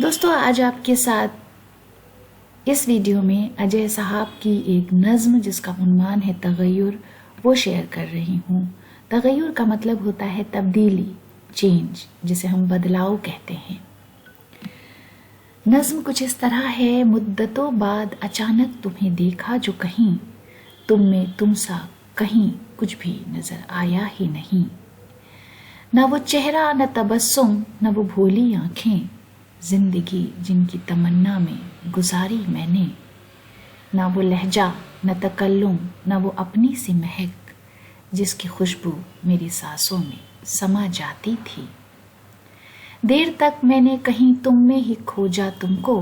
दोस्तों, आज आपके साथ इस वीडियो में अजय साहब की एक नज़्म जिसका उन्वान है तग़य्युर, वो शेयर कर रही हूँ। तग़य्युर का मतलब होता है तब्दीली, चेंज, जिसे हम बदलाव कहते हैं। नज़्म कुछ इस तरह है। मुद्दतों बाद अचानक तुम्हें देखा जो कहीं, तुम में तुम सा कहीं कुछ भी नजर आया ही नहीं। न वो चेहरा न तबस्सुम न वो भोली आंखें, जिंदगी जिनकी तमन्ना में गुजारी मैंने। न वो लहजा न तकल्लुम न वो अपनी सी महक, जिसकी खुशबू मेरी सांसों में समा जाती थी। देर तक मैंने कहीं तुम में ही खोजा तुमको,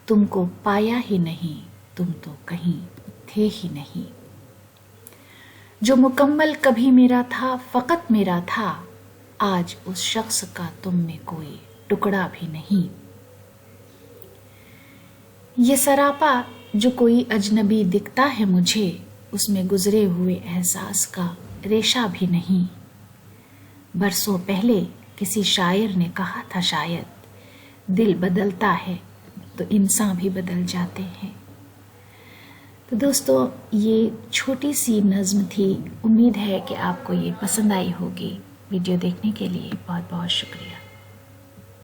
तुमको पाया ही नहीं, तुम तो कहीं थे ही नहीं। जो मुकम्मल कभी मेरा था, फकत मेरा था, आज उस शख्स का तुम में कोई टुकड़ा भी नहीं। ये सरापा जो कोई अजनबी दिखता है मुझे, उसमें गुजरे हुए एहसास का रेशा भी नहीं। बरसों पहले किसी शायर ने कहा था, शायद दिल बदलता है तो इंसान भी बदल जाते हैं। तो दोस्तों, ये छोटी सी नज़्म थी। उम्मीद है कि आपको ये पसंद आई होगी। वीडियो देखने के लिए बहुत बहुत शुक्रिया।